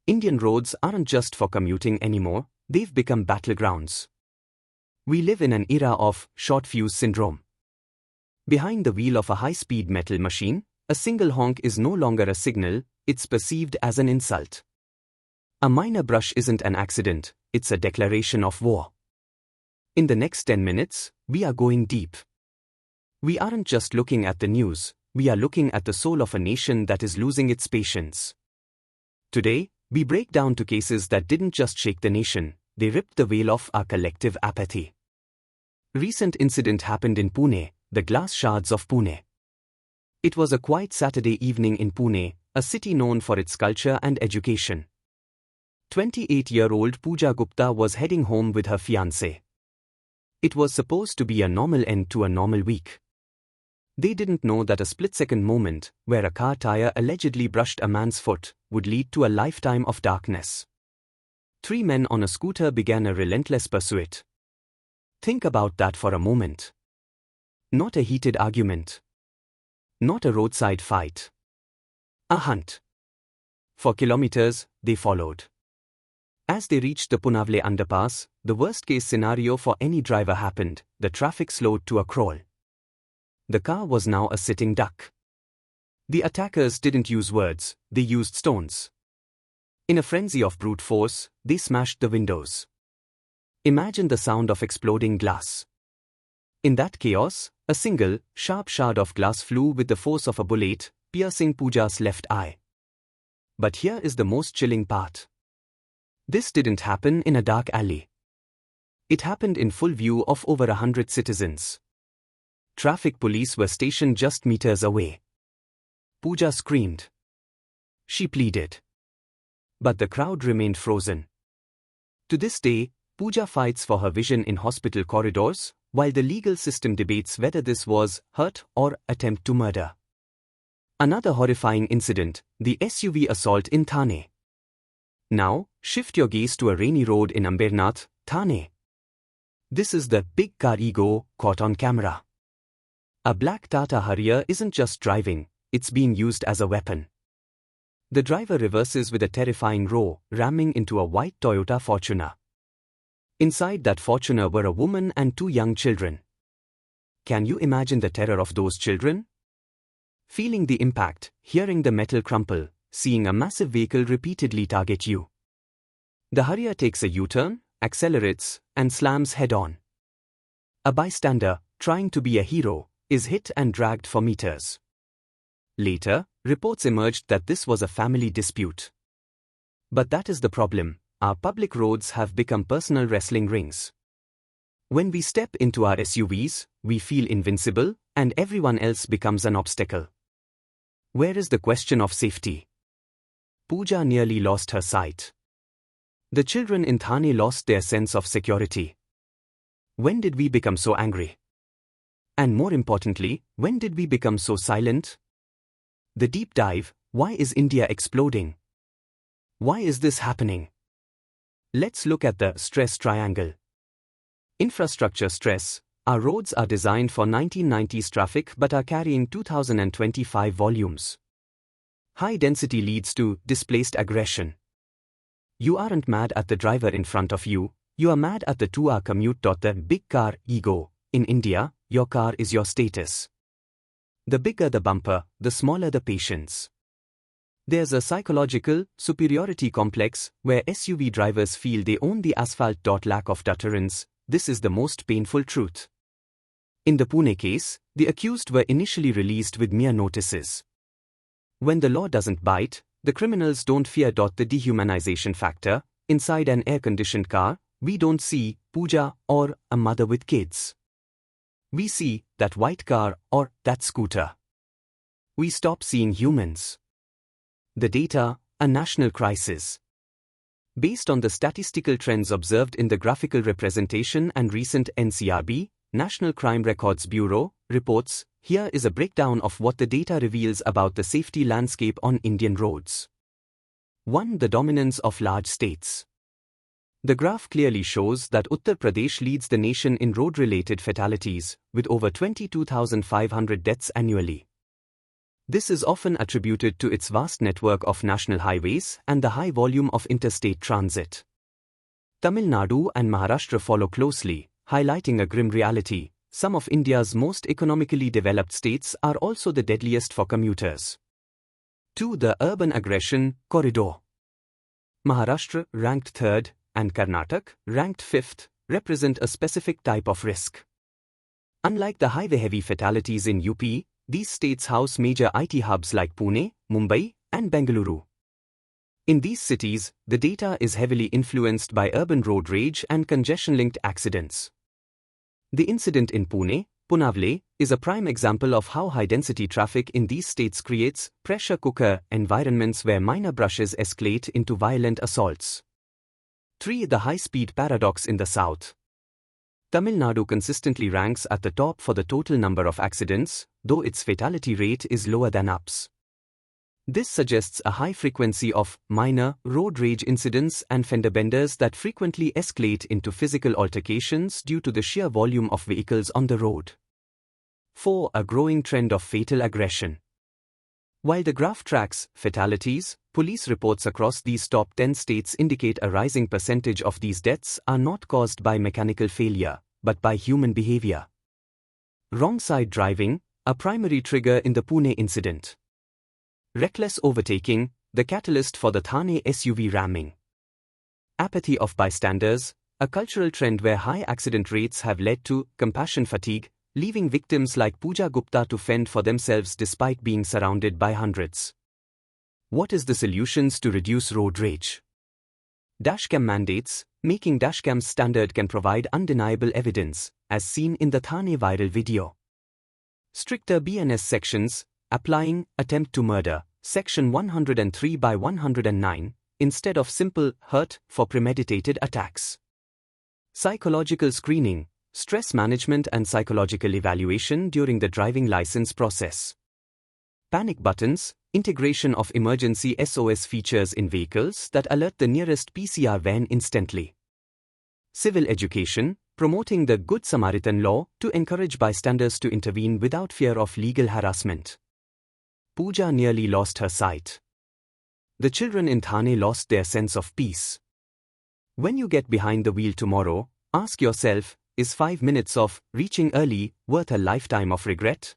Indian roads aren't just for commuting anymore, they've become battlegrounds. We live in an era of short fuse syndrome. Behind the wheel of a high-speed metal machine, a single honk is no longer a signal, it's perceived as an insult. A minor brush isn't an accident, it's a declaration of war. In the next 10 minutes, we are going deep. We aren't just looking at the news, we are looking at the soul of a nation that is losing its patience. Today, we break down to cases that didn't just shake the nation, they ripped the veil off our collective apathy. Recent incident happened in Pune, the glass shards of Pune. It was a quiet Saturday evening in Pune, a city known for its culture and education. 28-year-old Puja Gupta was heading home with her fiancé. It was supposed to be a normal end to a normal week. They didn't know that a split-second moment, where a car tire allegedly brushed a man's foot, would lead to a lifetime of darkness. 3 men on a scooter began a relentless pursuit. Think about that for a moment. Not a heated argument. Not a roadside fight. A hunt. For kilometers, they followed. As they reached the Punawale underpass, the worst-case scenario for any driver happened, the traffic slowed to a crawl. The car was now a sitting duck. The attackers didn't use words, they used stones. In a frenzy of brute force, they smashed the windows. Imagine the sound of exploding glass. In that chaos, a single, sharp shard of glass flew with the force of a bullet, piercing Puja's left eye. But here is the most chilling part. This didn't happen in a dark alley. It happened in full view of over 100 citizens. Traffic police were stationed just meters away. Puja screamed. She pleaded. But the crowd remained frozen. To this day, Puja fights for her vision in hospital corridors, while the legal system debates whether this was hurt or attempt to murder. Another horrifying incident, the SUV assault in Thane. Now, shift your gaze to a rainy road in Ambernath, Thane. This is the big car ego caught on camera. A black Tata Harrier isn't just driving, it's being used as a weapon. The driver reverses with a terrifying roar, ramming into a white Toyota Fortuner. Inside that Fortuner were a woman and 2 young children. Can you imagine the terror of those children? Feeling the impact, hearing the metal crumple, seeing a massive vehicle repeatedly target you. The Harrier takes a U-turn, accelerates, and slams head-on. A bystander, trying to be a hero, is hit and dragged for meters. Later, reports emerged that this was a family dispute. But that is the problem, our public roads have become personal wrestling rings. When we step into our SUVs, we feel invincible, and everyone else becomes an obstacle. Where is the question of safety? Puja nearly lost her sight. The children in Thane lost their sense of security. When did we become so angry? And more importantly, when did we become so silent? The deep dive, why is India exploding? Why is this happening? Let's look at the stress triangle. Infrastructure stress. Our roads are designed for 1990s traffic but are carrying 2025 volumes. High density leads to displaced aggression. You aren't mad at the driver in front of you, you are mad at the 2-hour commute. The big car ego. In India, your car is your status. The bigger the bumper, the smaller the patience. There's a psychological superiority complex where SUV drivers feel they own the asphalt. Lack of deterrence. This is the most painful truth. In the Pune case, the accused were initially released with mere notices. When the law doesn't bite, the criminals don't fear. The dehumanization factor. Inside an air-conditioned car, we don't see Puja or a mother with kids. We see that white car or that scooter. We stop seeing humans. The data, a national crisis. Based on the statistical trends observed in the graphical representation and recent NCRB, National Crime Records Bureau, reports, here is a breakdown of what the data reveals about the safety landscape on Indian roads. 1. The dominance of large states. The graph clearly shows that Uttar Pradesh leads the nation in road-related fatalities, with over 22,500 deaths annually. This is often attributed to its vast network of national highways and the high volume of interstate transit. Tamil Nadu and Maharashtra follow closely, highlighting a grim reality. Some of India's most economically developed states are also the deadliest for commuters. 2. The urban aggression corridor. Maharashtra, ranked 3rd, and Karnataka, ranked 5th, represent a specific type of risk. Unlike the highway-heavy fatalities in UP, these states house major IT hubs like Pune, Mumbai, and Bengaluru. In these cities, the data is heavily influenced by urban road rage and congestion-linked accidents. The incident in Pune, Punawale, is a prime example of how high-density traffic in these states creates pressure cooker environments where minor brushes escalate into violent assaults. 3. The high-speed paradox in the south. Tamil Nadu consistently ranks at the top for the total number of accidents, though its fatality rate is lower than UP's. This suggests a high frequency of minor road rage incidents and fender benders that frequently escalate into physical altercations due to the sheer volume of vehicles on the road. 4. A growing trend of fatal aggression. While the graph tracks fatalities, police reports across these top 10 states indicate a rising percentage of these deaths are not caused by mechanical failure, but by human behavior. Wrong side driving, a primary trigger in the Pune incident. Reckless overtaking, the catalyst for the Thane SUV ramming. Apathy of bystanders, a cultural trend where high accident rates have led to compassion fatigue, leaving victims like Puja Gupta to fend for themselves despite being surrounded by hundreds. What is the solutions to reduce road rage? Dashcam mandates. Making dashcams standard can provide undeniable evidence, as seen in the Thane viral video. Stricter BNS sections, applying attempt to murder, section 103 by 109, instead of simple hurt for premeditated attacks. Psychological screening, stress management and psychological evaluation during the driving license process. Panic buttons, integration of emergency SOS features in vehicles that alert the nearest PCR van instantly. Civil education, promoting the Good Samaritan law to encourage bystanders to intervene without fear of legal harassment. Puja nearly lost her sight. The children in Thane lost their sense of peace. When you get behind the wheel tomorrow, ask yourself, is 5 minutes of reaching early worth a lifetime of regret?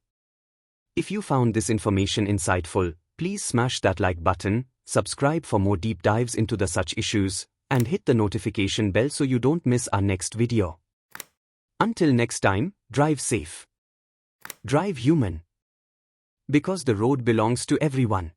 If you found this information insightful, please smash that like button, subscribe for more deep dives into the such issues, and hit the notification bell so you don't miss our next video. Until next time, drive safe. Drive human. Because the road belongs to everyone.